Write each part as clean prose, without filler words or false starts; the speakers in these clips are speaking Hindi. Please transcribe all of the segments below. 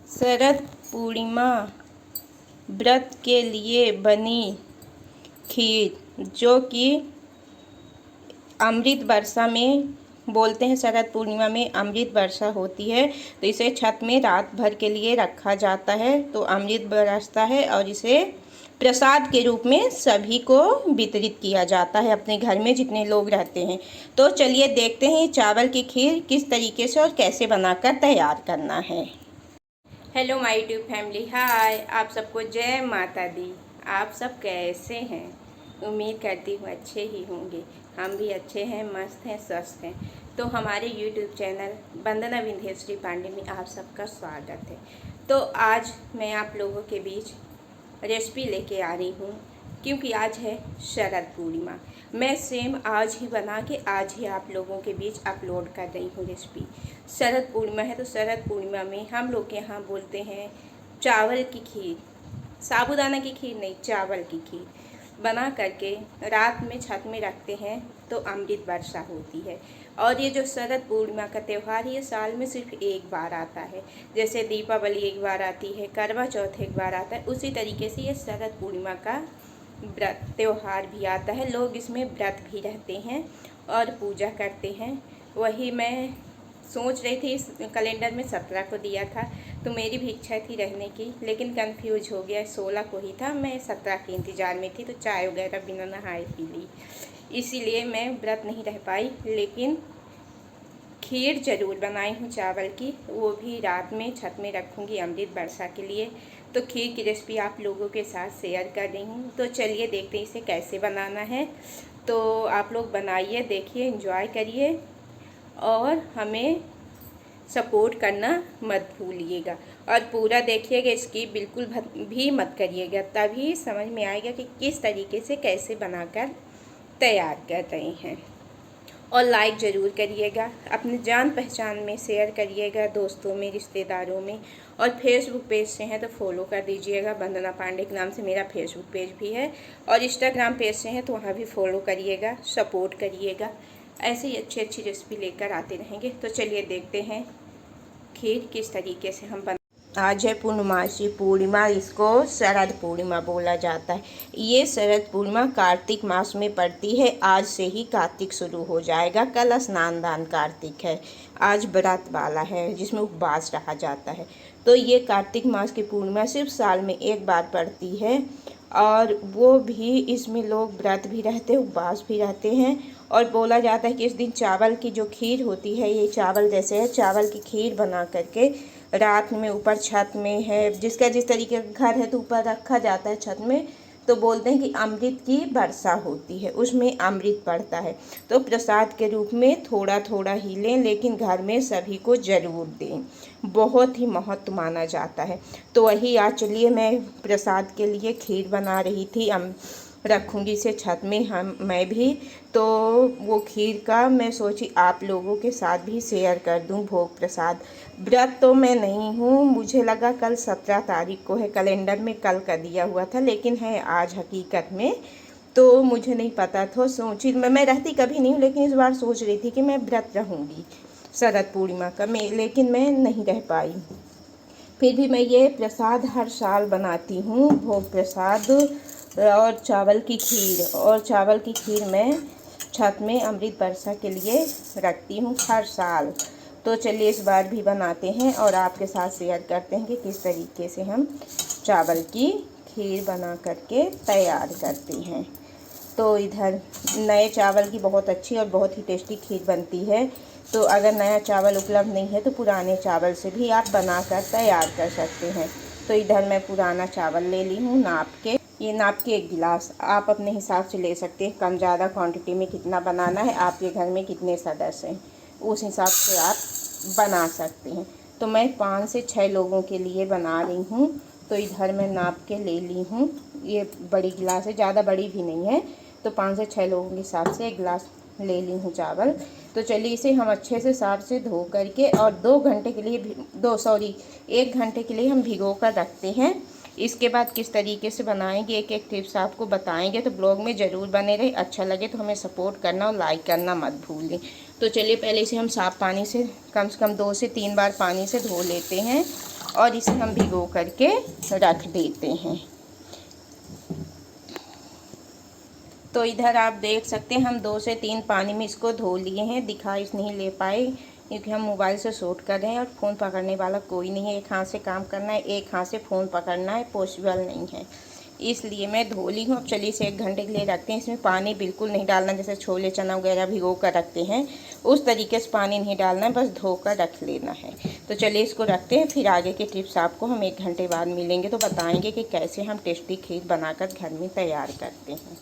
शरद पूर्णिमा व्रत के लिए बनी खीर, जो कि अमृत वर्षा में बोलते हैं। शरद पूर्णिमा में अमृत वर्षा होती है, तो इसे छत में रात भर के लिए रखा जाता है, तो अमृत बरसता है और इसे प्रसाद के रूप में सभी को वितरित किया जाता है अपने घर में जितने लोग रहते हैं। तो चलिए देखते हैं चावल की खीर किस तरीके से और कैसे बनाकर तैयार करना है। हेलो माय यूट्यूब फैमिली, हाय, आप सबको जय माता दी। आप सब कैसे हैं? उम्मीद करती हूँ अच्छे ही होंगे। हम भी अच्छे हैं, मस्त हैं, स्वस्थ हैं। तो हमारे यूट्यूब चैनल वंदना विंध्यश्री पांडे में आप सबका स्वागत है। तो आज मैं आप लोगों के बीच रेसिपी लेके आ रही हूँ, क्योंकि आज है शरद पूर्णिमा। मैं सेम आज ही बना के आज ही आप लोगों के बीच अपलोड कर रही हूँ रेसिपी। शरद पूर्णिमा है, तो शरद पूर्णिमा में हम लोग के यहाँ बोलते हैं चावल की खीर, साबूदाना की खीर नहीं, चावल की खीर बना करके रात में छत में रखते हैं, तो अमृत वर्षा होती है। और ये जो शरद पूर्णिमा का त्यौहार है, ये साल में सिर्फ एक बार आता है। जैसे दीपावली एक बार आती है, करवा चौथ एक बार आता है, उसी तरीके से ये शरद पूर्णिमा का व्रत त्यौहार भी आता है। लोग इसमें व्रत भी रहते हैं और पूजा करते हैं। वही मैं सोच रही थी, इस कैलेंडर में 17 को दिया था, तो मेरी भी इच्छा थी रहने की, लेकिन कंफ्यूज हो गया। 16 को ही था, मैं 17 के इंतज़ार में थी, तो चाय वगैरह बिना नहाए पी ली, इसीलिए मैं व्रत नहीं रह पाई। लेकिन खीर ज़रूर बनाई हूँ चावल की, वो भी रात में छत में रखूँगी अमृत वर्षा के लिए। तो खीर की रेसिपी आप लोगों के साथ शेयर कर रही हूँ। तो चलिए देखते हैं इसे कैसे बनाना है। तो आप लोग बनाइए, देखिए, एंजॉय करिए और हमें सपोर्ट करना मत भूलिएगा। और पूरा देखिएगा, इसकी बिल्कुल भी मत करिएगा, तभी समझ में आएगा कि किस तरीके से कैसे बनाकर तैयार कर रहे हैं। और लाइक ज़रूर करिएगा, अपने जान पहचान में शेयर करिएगा, दोस्तों में, रिश्तेदारों में। और फेसबुक पेज से हैं तो फॉलो कर दीजिएगा, वंदना पांडे के नाम से मेरा फेसबुक पेज भी है। और इंस्टाग्राम पेज से हैं तो वहाँ भी फॉलो करिएगा, सपोर्ट करिएगा। ऐसे ही अच्छी अच्छी रेसिपी लेकर आते रहेंगे। तो चलिए देखते हैं खीर किस तरीके से हम आज है पूर्णमासी पूर्णिमा, इसको शरद पूर्णिमा बोला जाता है। ये शरद पूर्णिमा कार्तिक मास में पड़ती है। आज से ही कार्तिक शुरू हो जाएगा, कल स्नान दान कार्तिक है, आज व्रत वाला है जिसमें उपवास रहा जाता है। तो ये कार्तिक मास की पूर्णिमा सिर्फ साल में एक बार पड़ती है, और वो भी इसमें लोग व्रत भी रहते हैं, उपवास भी रहते हैं। और बोला जाता है कि इस दिन चावल की जो खीर होती है, ये चावल जैसे है, चावल की खीर बना करके रात में ऊपर छत में है, जिसका जिस तरीके का घर है तो ऊपर रखा जाता है छत में, तो बोलते हैं कि अमृत की वर्षा होती है, उसमें अमृत पड़ता है। तो प्रसाद के रूप में थोड़ा थोड़ा ही लें, लेकिन घर में सभी को ज़रूर दें, बहुत ही महत्व माना जाता है। तो वही आज चलिए मैं प्रसाद के लिए खीर बना रही थी, रखूँगी इसे छत में मैं भी। तो वो खीर का मैं सोची आप लोगों के साथ भी शेयर कर दूं भोग प्रसाद। व्रत तो मैं नहीं हूँ, मुझे लगा कल 17 तारीख को है, कैलेंडर में कल का दिया हुआ था, लेकिन है आज हकीकत में। तो मुझे नहीं पता था, सोची मैं रहती कभी नहीं हूँ, लेकिन इस बार सोच रही थी कि मैं व्रत रहूँगी शरद पूर्णिमा का, लेकिन मैं नहीं रह पाई। फिर भी मैं ये प्रसाद हर साल बनाती हूँ, भोग प्रसाद और चावल की खीर। और चावल की खीर मैं छत में अमृत वर्षा के लिए रखती हूँ हर साल। तो चलिए इस बार भी बनाते हैं और आपके साथ शेयर करते हैं कि किस तरीके से हम चावल की खीर बना करके तैयार करते हैं। तो इधर नए चावल की बहुत अच्छी और बहुत ही टेस्टी खीर बनती है। तो अगर नया चावल उपलब्ध नहीं है तो पुराने चावल से भी आप बनाकर तैयार कर सकते हैं। तो इधर मैं पुराना चावल ले ली हूँ नाप के, ये नाप के 1 गिलास, आप अपने हिसाब से ले सकते हैं, कम ज़्यादा क्वांटिटी में कितना बनाना है, आपके घर में कितने सदस्य हैं उस हिसाब से आप बना सकते हैं। तो मैं 5 से 6 लोगों के लिए बना रही हूँ। तो इधर मैं नाप के ले ली हूँ, ये बड़ी गिलास है, ज़्यादा बड़ी भी नहीं है। तो 5 से 6 लोगों के हिसाब से 1 गिलास ले ली हूँ चावल। तो चलिए इसे हम अच्छे से साफ से धो करके और 2 घंटे के लिए 1 घंटे के लिए हम भिगो कर रखते हैं। इसके बाद किस तरीके से बनाएंगे एक एक टिप्स आपको बताएंगे, तो ब्लॉग में ज़रूर बने रहे। अच्छा लगे तो हमें सपोर्ट करना और लाइक करना मत भूलें। तो चलिए पहले इसे हम साफ़ पानी से कम 2 से 3 बार पानी से धो लेते हैं और इसे हम भिगो करके रख देते हैं। तो इधर आप देख सकते हैं हम 2 से 3 पानी में इसको धो लिए हैं। दिखाई नहीं ले पाए क्योंकि हम मोबाइल से शूट कर रहे हैं और फ़ोन पकड़ने वाला कोई नहीं है। एक हाथ से काम करना है, एक हाथ से फ़ोन पकड़ना है, पॉसिबल नहीं है, इसलिए मैं धो ली हूँ। अब चलिए इसे 1 घंटे के लिए रखते हैं। इसमें पानी बिल्कुल नहीं डालना, जैसे छोले चना वगैरह भिगो कर रखते हैं उस तरीके से पानी नहीं डालना है, बस धो कर रख लेना है। तो चलिए इसको रखते हैं, फिर आगे के टिप्स आपको हम 1 घंटे बाद मिलेंगे तो बताएंगे कि कैसे हम टेस्टी खीर बनाकर घर में तैयार करते हैं।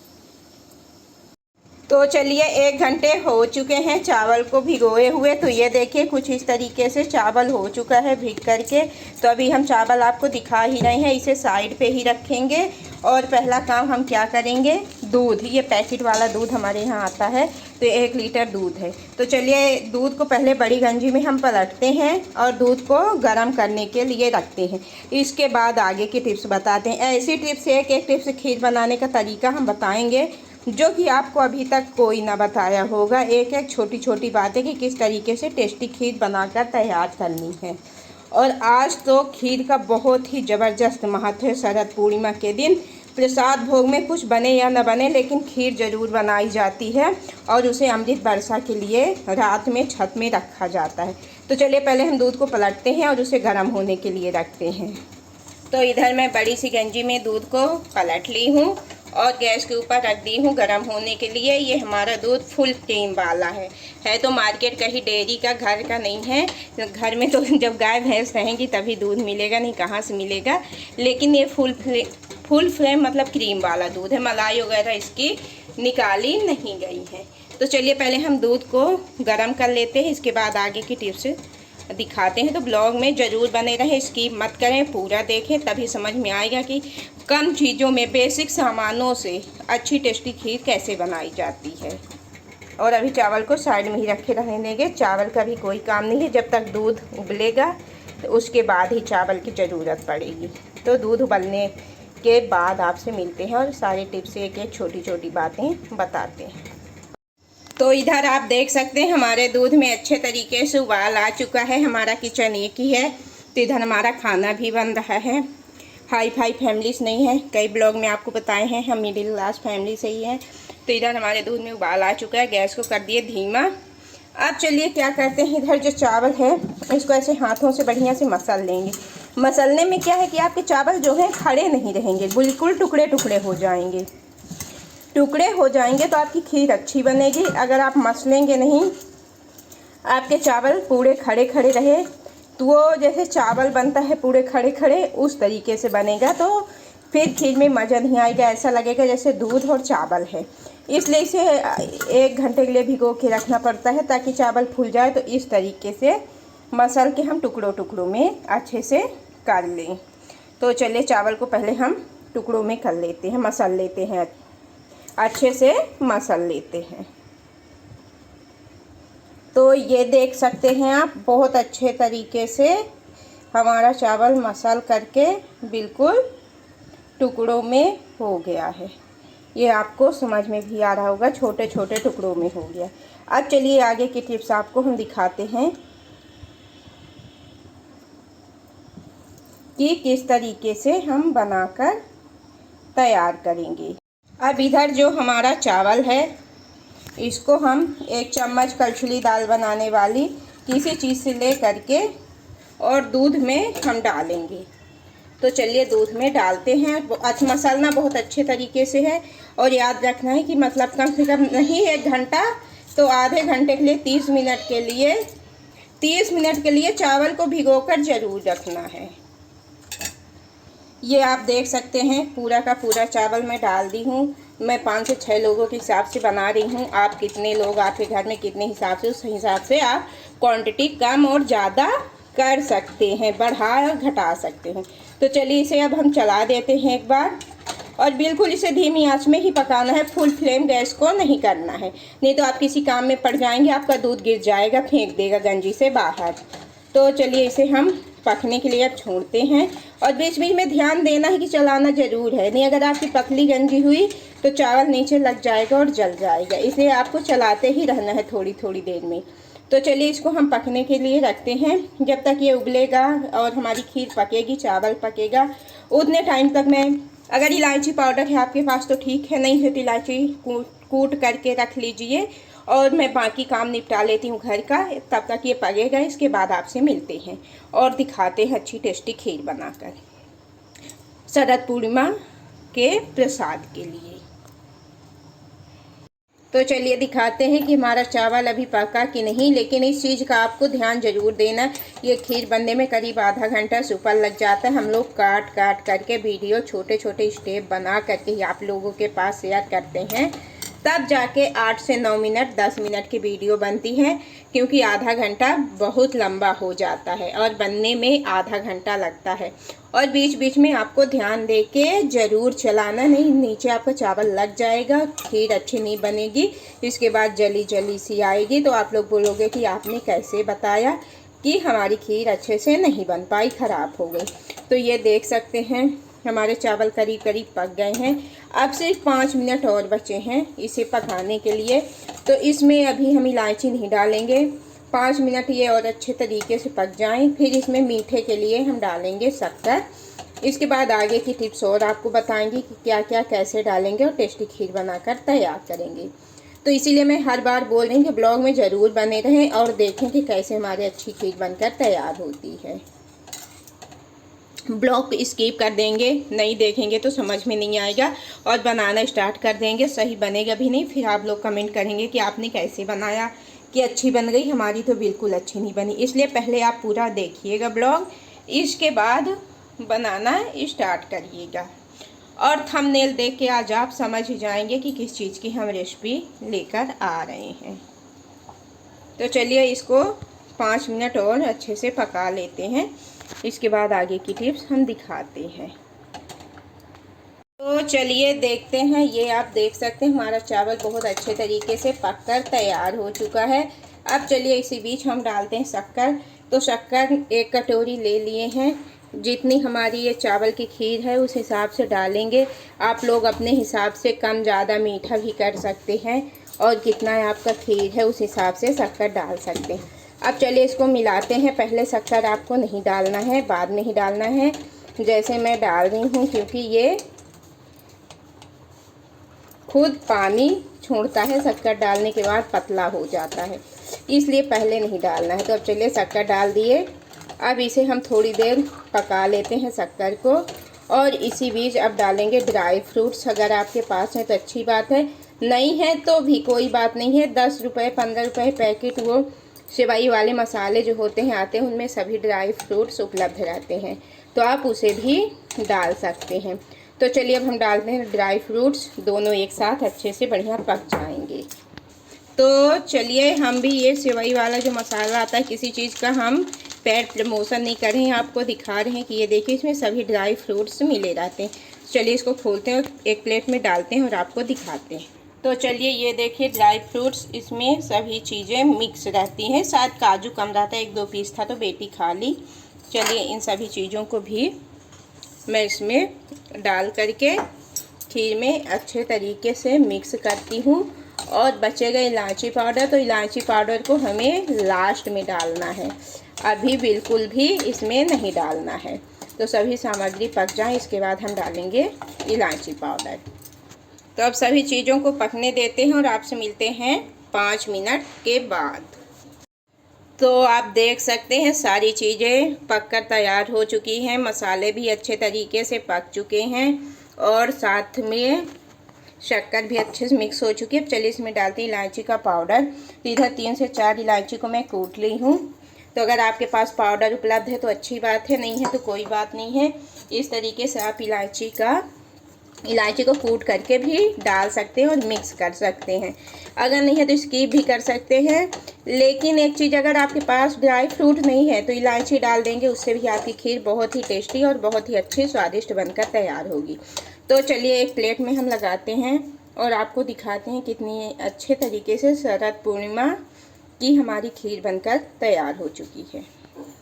तो चलिए 1 घंटे हो चुके हैं चावल को भिगोए हुए। तो ये देखिए कुछ इस तरीके से चावल हो चुका है भीग करके। तो अभी हम चावल आपको दिखा ही रहे हैं, इसे साइड पे ही रखेंगे। और पहला काम हम क्या करेंगे, दूध, ये पैकेट वाला दूध हमारे यहाँ आता है, तो 1 लीटर दूध है। तो चलिए दूध को पहले बड़ी गंजी में हम पलटते हैं और दूध को गर्म करने के लिए रखते हैं। इसके बाद आगे की टिप्स बताते हैं। ऐसी टिप्स, एक टिप्स खीर बनाने का तरीका हम बताएंगे जो कि आपको अभी तक कोई ना बताया होगा। एक छोटी छोटी बातें कि किस तरीके से टेस्टी खीर बनाकर तैयार करनी है। और आज तो खीर का बहुत ही ज़बरदस्त महत्व है। शरद पूर्णिमा के दिन प्रसाद भोग में कुछ बने या न बने, लेकिन खीर ज़रूर बनाई जाती है और उसे अमृत वर्षा के लिए रात में छत में रखा जाता है। तो चलिए पहले हम दूध को पलटते हैं और उसे गर्म होने के लिए रखते हैं। तो इधर मैं बड़ी सी गंजी में दूध को पलट ली हूँ और गैस के ऊपर रख दी हूँ गर्म होने के लिए। ये हमारा दूध फुल क्रीम वाला है तो मार्केट का ही, डेयरी का, घर का नहीं है। घर में तो जब गाय भैंस रहेंगी तभी दूध मिलेगा, नहीं कहाँ से मिलेगा। लेकिन ये फुल फ्लेम मतलब क्रीम वाला दूध है, मलाई वगैरह इसकी निकाली नहीं गई है। तो चलिए पहले हम दूध को गर्म कर लेते हैं, इसके बाद आगे की टिप्स दिखाते हैं। तो ब्लॉग में ज़रूर बने रहें, स्किप मत करें, पूरा देखें, तभी समझ में आएगा कि कम चीज़ों में, बेसिक सामानों से अच्छी टेस्टी खीर कैसे बनाई जाती है। और अभी चावल को साइड में ही रखे रहने देंगे, चावल का भी कोई काम नहीं है। जब तक दूध उबलेगा तो उसके बाद ही चावल की ज़रूरत पड़ेगी। तो दूध उबलने के बाद आपसे मिलते हैं और सारे टिप्स एक छोटी छोटी बातें बताते हैं। तो इधर आप देख सकते हैं हमारे दूध में अच्छे तरीके से उबाल आ चुका है। हमारा किचन एक ही है, तो इधर हमारा खाना भी बन रहा है। हाई फाई फैमिलीज नहीं है, कई ब्लॉग में आपको बताए हैं हम मिडिल क्लास फैमिली से ही हैं। तो इधर हमारे दूध में उबाल आ चुका है, गैस को कर दिए धीमा। अब चलिए क्या करते हैं, इधर जो चावल है इसको ऐसे हाथों से बढ़िया से मसल लेंगे। मसलने में क्या है कि आपके चावल जो हैं खड़े नहीं रहेंगे, बिल्कुल टुकड़े टुकड़े हो जाएंगे। टुकड़े हो जाएंगे तो आपकी खीर अच्छी बनेगी। अगर आप मसलेंगे नहीं, आपके चावल पूरे खड़े खड़े रहे तो वो जैसे चावल बनता है पूरे खड़े खड़े, उस तरीके से बनेगा तो फिर खीर में मज़ा नहीं आएगा। ऐसा लगेगा जैसे दूध और चावल है। इसलिए इसे 1 घंटे के लिए भिगो के रखना पड़ता है ताकि चावल फूल जाए। तो इस तरीके से मसल के हम टुकड़ों टुकड़ों में अच्छे से कर लें। तो चलिए चावल को पहले हम टुकड़ों में कर लेते हैं, मसल लेते हैं, अच्छे से मसल लेते हैं। तो ये देख सकते हैं आप, बहुत अच्छे तरीके से हमारा चावल मसल करके बिल्कुल टुकड़ों में हो गया है। ये आपको समझ में भी आ रहा होगा, छोटे छोटे टुकड़ों में हो गया। अब चलिए आगे की टिप्स आपको हम दिखाते हैं कि किस तरीके से हम बनाकर तैयार करेंगे। अब इधर जो हमारा चावल है इसको हम 1 चम्मच कलछुली दाल बनाने वाली किसी चीज़ से ले करके और दूध में हम डालेंगे। तो चलिए दूध में डालते हैं। मसलना बहुत अच्छे तरीके से है और याद रखना है कि मतलब कम से कम नहीं 1 घंटा तो आधे घंटे के लिए 30 मिनट के लिए चावल को भिगोकर ज़रूर रखना है। ये आप देख सकते हैं पूरा का पूरा चावल मैं डाल दी हूँ। मैं 5 से 6 लोगों के हिसाब से बना रही हूँ। आप कितने लोग, आपके घर में कितने हिसाब से, उस हिसाब से आप क्वांटिटी कम और ज़्यादा कर सकते हैं, बढ़ा और घटा सकते हैं। तो चलिए इसे अब हम चला देते हैं एक बार और बिल्कुल इसे धीमी आंच में ही पकाना है, फुल फ्लेम गैस को नहीं करना है, नहीं तो आप किसी काम में पड़ जाएंगे, आपका दूध गिर जाएगा, फेंक देगा गंजी से बाहर। तो चलिए इसे हम पकने के लिए अब छोड़ते हैं और बीच बीच में ध्यान देना है कि चलाना ज़रूर है, नहीं अगर आपकी पतली गंजी हुई तो चावल नीचे लग जाएगा और जल जाएगा। इसलिए आपको चलाते ही रहना है थोड़ी थोड़ी देर में। तो चलिए इसको हम पकने के लिए रखते हैं। जब तक ये उबलेगा और हमारी खीर पकेगी, चावल पकेगा, उतने टाइम तक मैं, अगर इलायची पाउडर है आपके पास तो ठीक है, नहीं है तो इलायची कूट करके रख लीजिए। और मैं बाकी काम निपटा लेती हूँ घर का, तब तक ये पकेगा। इसके बाद आपसे मिलते हैं और दिखाते हैं अच्छी टेस्टी खीर बनाकर शरद पूर्णिमा के प्रसाद के लिए। तो चलिए दिखाते हैं कि हमारा चावल अभी पका कि नहीं। लेकिन इस चीज़ का आपको ध्यान जरूर देना, ये खीर बनने में करीब आधा घंटा से ऊपर लग जाता है। हम लोग काट काट करके वीडियो छोटे छोटे स्टेप बना करके ही आप लोगों के पास शेयर करते हैं, तब जाके 8 से 9 मिनट 10 मिनट की वीडियो बनती है, क्योंकि आधा घंटा बहुत लंबा हो जाता है और बनने में आधा घंटा लगता है। और बीच बीच में आपको ध्यान दे के ज़रूर चलाना, नहीं नीचे आपका चावल लग जाएगा, खीर अच्छी नहीं बनेगी। इसके बाद जली जली सी आएगी तो आप लोग बोलोगे कि आपने कैसे बताया कि हमारी खीर अच्छे से नहीं बन पाई, ख़राब हो गई। तो ये देख सकते हैं हमारे चावल करीब करीब पक गए हैं। अब सिर्फ 5 मिनट और बचे हैं इसे पकाने के लिए। तो इसमें अभी हम इलायची नहीं डालेंगे, 5 मिनट ये और अच्छे तरीके से पक जाएं, फिर इसमें मीठे के लिए हम डालेंगे शक्कर। इसके बाद आगे की टिप्स और आपको बताएंगे कि क्या क्या कैसे डालेंगे और टेस्टी खीर बनाकर तैयार करेंगे। तो इसीलिए मैं हर बार बोल रही हूँ कि ब्लॉग में ज़रूर बने रहें और देखें कि कैसे हमारी अच्छी खीर बनकर तैयार होती है। ब्लॉग स्किप कर देंगे, नहीं देखेंगे तो समझ में नहीं आएगा और बनाना स्टार्ट कर देंगे, सही बनेगा भी नहीं। फिर आप लोग कमेंट करेंगे कि आपने कैसे बनाया, कि अच्छी बन गई, हमारी तो बिल्कुल अच्छी नहीं बनी। इसलिए पहले आप पूरा देखिएगा ब्लॉग, इसके बाद बनाना स्टार्ट करिएगा। और थंबनेल देख के आज आप समझ ही जाएंगे कि किस चीज़ की हम रेसिपी लेकर आ रहे हैं। तो चलिए इसको 5 मिनट और अच्छे से पका लेते हैं, इसके बाद आगे की टिप्स हम दिखाते हैं। तो चलिए देखते हैं। ये आप देख सकते हैं हमारा चावल बहुत अच्छे तरीके से पककर तैयार हो चुका है। अब चलिए इसी बीच हम डालते हैं शक्कर। तो शक्कर 1 कटोरी ले लिए हैं, जितनी हमारी ये चावल की खीर है उस हिसाब से डालेंगे। आप लोग अपने हिसाब से कम ज़्यादा मीठा भी कर सकते हैं और कितना आपका खीर है उस हिसाब से शक्कर डाल सकते हैं। अब चलिए इसको मिलाते हैं। पहले शक्कर आपको नहीं डालना है, बाद में ही डालना है, जैसे मैं डाल रही हूँ, क्योंकि ये खुद पानी छोड़ता है, शक्कर डालने के बाद पतला हो जाता है, इसलिए पहले नहीं डालना है। तो अब चलिए शक्कर डाल दिए। अब इसे हम थोड़ी देर पका लेते हैं शक्कर को। और इसी बीच अब डालेंगे ड्राई फ्रूट्स। अगर आपके पास है तो अच्छी बात है, नहीं है तो भी कोई बात नहीं है। 10 रुपये 15 रुपये पैकेट वो सेवई वाले मसाले जो होते हैं आते हैं, उनमें सभी ड्राई फ्रूट्स उपलब्ध रहते हैं, तो आप उसे भी डाल सकते हैं। तो चलिए अब हम डालते हैं ड्राई फ्रूट्स, दोनों एक साथ अच्छे से बढ़िया पक जाएंगे। तो चलिए हम भी ये सेवई वाला जो मसाला आता है, किसी चीज़ का हम पेड प्रमोशन नहीं कर रहे हैं, आपको दिखा रहे हैं कि ये देखिए इसमें सभी ड्राई फ्रूट्स मिले रहते हैं। चलिए इसको खोलते हैं, एक प्लेट में डालते हैं और आपको दिखाते हैं। तो चलिए ये देखिए ड्राई फ्रूट्स, इसमें सभी चीज़ें मिक्स रहती हैं। शायद काजू कम रहता है, 1-2 पीस था तो बेटी खा ली। चलिए इन सभी चीज़ों को भी मैं इसमें डाल करके खीर में अच्छे तरीके से मिक्स करती हूँ। और बचेगा इलायची पाउडर, तो इलायची पाउडर को हमें लास्ट में डालना है, अभी बिल्कुल भी इसमें नहीं डालना है। तो सभी सामग्री पक जाए, इसके बाद हम डालेंगे इलायची पाउडर। तो अब सभी चीज़ों को पकने देते हैं और आपसे मिलते हैं 5 मिनट के बाद। तो आप देख सकते हैं सारी चीज़ें पककर तैयार हो चुकी हैं, मसाले भी अच्छे तरीके से पक चुके हैं और साथ में शक्कर भी अच्छे से मिक्स हो चुकी है। अब चलिए इसमें डालते हैं इलायची का पाउडर। तो इधर 3 से 4 इलायची को मैं कूट ली हूँ। तो अगर आपके पास पाउडर उपलब्ध है तो अच्छी बात है, नहीं है तो कोई बात नहीं है। इस तरीके से आप इलायची को कूट करके भी डाल सकते हैं और मिक्स कर सकते हैं। अगर नहीं है तो स्किप भी कर सकते हैं। लेकिन एक चीज़, अगर आपके पास ड्राई फ्रूट नहीं है तो इलायची डाल देंगे, उससे भी आपकी खीर बहुत ही टेस्टी और बहुत ही अच्छी स्वादिष्ट बनकर तैयार होगी। तो चलिए एक प्लेट में हम लगाते हैं और आपको दिखाते हैं कितनी अच्छे तरीके से शरद पूर्णिमा की हमारी खीर बनकर तैयार हो चुकी है।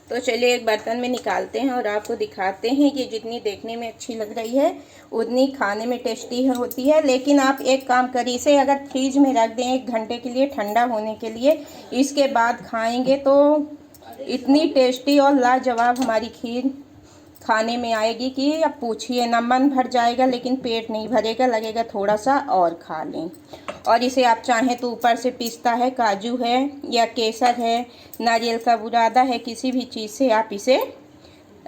तो चलिए एक बर्तन में निकालते हैं और आपको दिखाते हैं कि जितनी देखने में अच्छी लग रही है उतनी खाने में टेस्टी होती है। लेकिन आप एक काम करिए, इसे अगर फ्रिज में रख दें 1 घंटे के लिए ठंडा होने के लिए, इसके बाद खाएंगे तो इतनी टेस्टी और लाजवाब हमारी खीर खाने में आएगी कि अब पूछिए ना। मन भर जाएगा लेकिन पेट नहीं भरेगा, लगेगा थोड़ा सा और खा लें। और इसे आप चाहें तो ऊपर से पिस्ता है, काजू है या केसर है, नारियल का बुरादा है, किसी भी चीज़ से आप इसे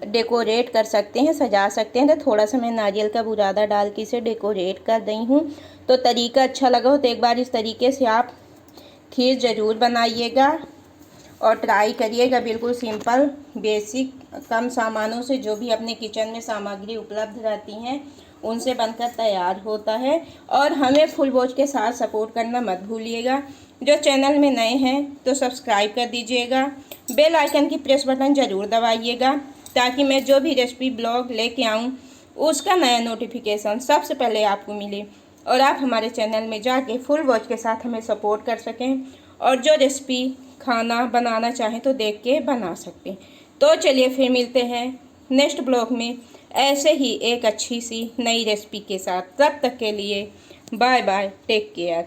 डेकोरेट कर सकते हैं, सजा सकते हैं। तो थोड़ा सा मैं नारियल का बुरादा डाल के इसे डेकोरेट कर रही हूँ। तो तरीका अच्छा लगा हो तो एक बार इस तरीके से आप खीर ज़रूर बनाइएगा और ट्राई करिएगा। बिल्कुल सिंपल बेसिक कम सामानों से, जो भी अपने किचन में सामग्री उपलब्ध रहती हैं उनसे बनकर तैयार होता है। और हमें फुल वॉच के साथ सपोर्ट करना मत भूलिएगा। जो चैनल में नए हैं तो सब्सक्राइब कर दीजिएगा, बेल आइकन की प्रेस बटन ज़रूर दबाइएगा ताकि मैं जो भी रेसिपी ब्लॉग लेके आऊँ उसका नया नोटिफिकेशन सबसे पहले आपको मिले और आप हमारे चैनल में जाके फुल वॉच के साथ हमें सपोर्ट कर सकें और जो रेसिपी खाना बनाना चाहें तो देख के बना सकते हैं। तो चलिए फिर मिलते हैं नेक्स्ट ब्लॉग में ऐसे ही एक अच्छी सी नई रेसिपी के साथ। तब तक के लिए बाय बाय, टेक केयर।